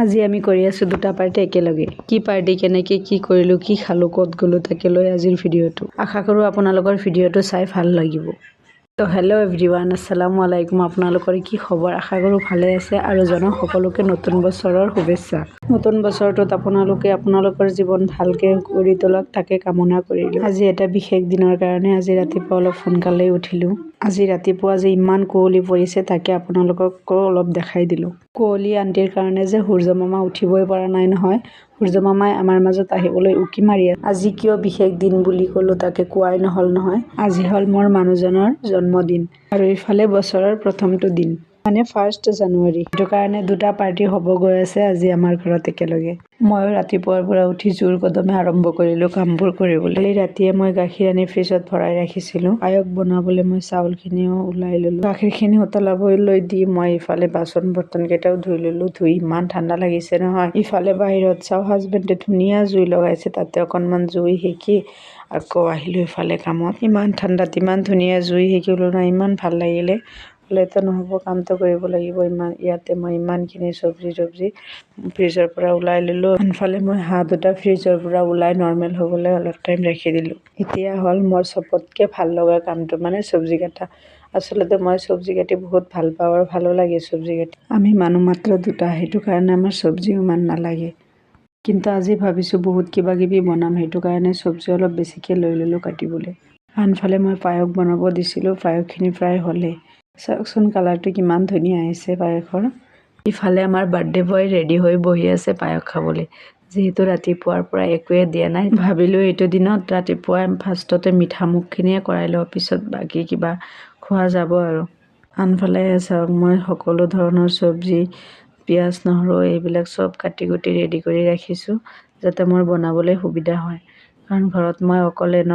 আজি আমি কৰি আছো দুটা পাৰ্টি একেলগে। কি পাৰ্টি, কেনেকে কি কৰিলো, কি খালো, ক'ত গ'লো তাকে লৈ আজিৰ ভিডিঅ'টো। আশা কৰো আপোনালোকৰ ভিডিঅ'টো চাই ভাল লাগিব। তো হেল্ল' এভৰিৱান, আসসালামু আলাইকুম। আপোনালোকৰ কি খবৰ? আশা কৰো ভালে আছে আৰু জনাওক সকলোকে নতুন বছৰৰ শুভেচ্ছা। নতুন বছৰটোত আপোনালোকৰ জীৱন ভালকে কৰি তোলক তাকে কামনা কৰিলো। আজি এটা বিশেষ দিনৰ কাৰণে আজি ৰাতিপুৱা অলপ সোনকালে উঠিলো। আজি ৰাতিপুৱা যে ইমান কুঁৱলী পৰিছে তাকে আপোনালোকক অলপ দেখাই দিলো। কুঁৱলী আন্টিৰ কাৰণে যে সূৰ্য মামা উঠিবই পৰা নাই নহয়। সূৰ্য মামাই আমাৰ মাজত আহিবলৈ উকি মাৰি আছে। আজি কিয় বিশেষ দিন বুলি ক'লো তাকে কোৱাই নহল নহয়। আজি হ'ল মোৰ মানুহজনৰ জন্মদিন আৰু ইফালে বছৰৰ প্ৰথমটো দিন, মানে 1 জানুৱাৰী। সেইটো কাৰণে দুটা পাৰ্টি হ'ব গৈ আছে আজি আমাৰ ঘৰত একেলগে। ময়ো ৰাতিপুৱাৰ পৰা উঠি জোৰ কদমে আৰম্ভ কৰিলো কামবোৰ কৰিবলৈ। কালি ৰাতিয়ে মই গাখীৰ আনি ফ্ৰিজত ভৰাই ৰাখিছিলো। পায়স বনাবলৈ মই চাউলখিনিও ওলাই ললো। গাখীৰখিনি উতলাবলৈ দি মই ইফালে বাচন বৰ্তন কেইটাও ধুই ললো। ধুই ইমান ঠাণ্ডা লাগিছে নহয়। ইফালে বাহিৰত চাওঁ হাজবেণ্ডে ধুনীয়া জুই লগাইছে, তাতে অকণমান জুই সেকি আকৌ আহিলো ইফালে কামত। ইমান ঠাণ্ডাত ইমান ধুনীয়া জুই সেকিলো না, ইমান ভাল লাগিলে। হ'লেতো নহ'ব, কামটো কৰিব লাগিব। ইয়াতে মই ইমানখিনি চব্জি ফ্ৰিজৰ পৰা ওলাই ললো। আনফালে মই হাঁহ দুটা ফ্ৰিজৰ পৰা ওলাই নৰ্মেল হ'বলৈ অলপ টাইম ৰাখি দিলো। এতিয়া হ'ল মোৰ চবতকে ভাল লগা কামটো, মানে চব্জি কাটা। আচলতে মই চব্জি কাটি বহুত ভাল পাওঁ আৰু ভালো লাগে চব্জি কাটি। আমি মানুহ মাত্ৰ দুটা, সেইটো কাৰণে আমাৰ চব্জিও ইমান নালাগে। কিন্তু আজি ভাবিছো বহুত কিবা কিবি বনাম, সেইটো কাৰণে চব্জি অলপ বেছিকে লৈ ললো কাটিবলৈ। আনফালে মই পায়স বনাব দিছিলো, পায়সখিনি প্ৰায় হ'লে। চাওকচোন কালাৰটো কিমান ধুনীয়া আহিছে পায়সৰ। ইফালে আমাৰ বাৰ্থডে বয় ৰেডি হৈ বহি আছে পায়স খাবলৈ। যিহেতু ৰাতিপুৱাৰ পৰা একোৱে দিয়া নাই, ভাবিলো এইটো দিনত ৰাতিপুৱাই ফাৰ্ষ্টতে মিঠা মুখখিনিয়ে কৰাই লওঁ, পিছত বাকী কিবা খোৱা যাব আৰু। আনফালে চাওক মই সকলো ধৰণৰ চব্জি, পিঁয়াজ নহৰু এইবিলাক চব কাটি কুটি ৰেডি কৰি ৰাখিছোঁ, যাতে মোৰ বনাবলৈ সুবিধা হয়। কাৰণ ঘৰত মই অকলে ন,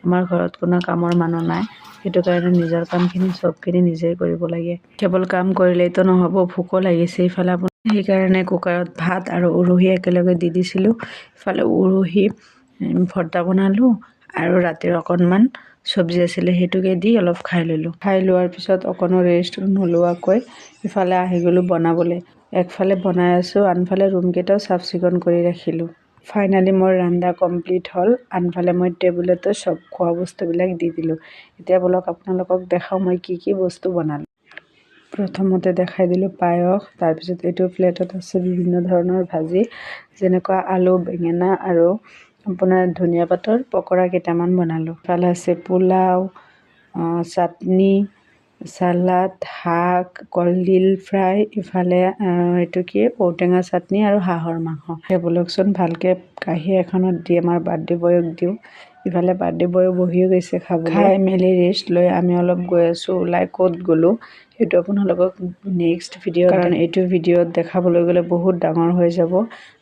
আমাৰ ঘৰত কোনো কামৰ মানুহ নাই। সেইটো কাৰণে নিজৰ কামখিনি চবখিনি নিজেই কৰিব লাগে। কেৱল কাম কৰিলেইতো নহ'ব, ভোকো লাগিছে। ইফালে সেইকাৰণে কুকাৰত ভাত আৰু উৰহি একেলগে দি দিছিলোঁ। ইফালে উৰহি ভৰ্তা বনালোঁ আৰু ৰাতিৰ অকণমান চব্জি আছিলে সেইটোকে দি অলপ খাই ল'লোঁ। খাই লোৱাৰ পিছত অকণো ৰেষ্ট নোলোৱাকৈ ইফালে আহি গ'লোঁ বনাবলৈ। একফালে বনাই আছোঁ, আনফালে ৰুমকেইটাও চাফ চিকুণ কৰি ৰাখিলোঁ। ফাইনেলি মোৰ ৰান্ধা কমপ্লিট হ'ল। আনফালে মই টেবুলতো চব খোৱা বস্তুবিলাক দি দিলোঁ। এতিয়া বলক আপোনালোকক দেখাওঁ মই কি কি বস্তু বনালোঁ। প্ৰথমতে দেখাই দিলোঁ পায়স, তাৰপিছত এইটো প্লেটত আছে বিভিন্ন ধৰণৰ ভাজি, যেনেকুৱা আলু, বেঙেনা আৰু আপোনাৰ ধনিয়া পাতৰ পকৰা কেইটামান বনালোঁ। ইফালে আছে পোলাও, চাটনি, চালাড, শাক, কলডিল ফ্ৰাই, ইফালে এইটো কি ঔটেঙা চাটনি আৰু হাঁহৰ মাংস। সেই বলকচোন ভালকৈ কাঁহী এখনত দি আমাৰ বাৰ্থডে বয়ক দিওঁ। ইফালে বাৰ্থডে বয়ো বহিও গৈছে খাবলৈ। খাই মেলি ৰেষ্ট লৈ আমি অলপ গৈ আছোঁ ওলাই। ক'ত গ'লোঁ সেইটো আপোনালোকক নেক্সট ভিডিঅ', কাৰণ এইটো ভিডিঅ'ত দেখাবলৈ গ'লে বহুত ডাঙৰ হৈ যাব।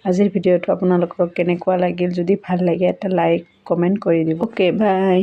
আজিৰ ভিডিঅ'টো আপোনালোকক কেনেকুৱা লাগিল, যদি ভাল লাগে এটা লাইক কমেণ্ট কৰি দিব। Okay bye.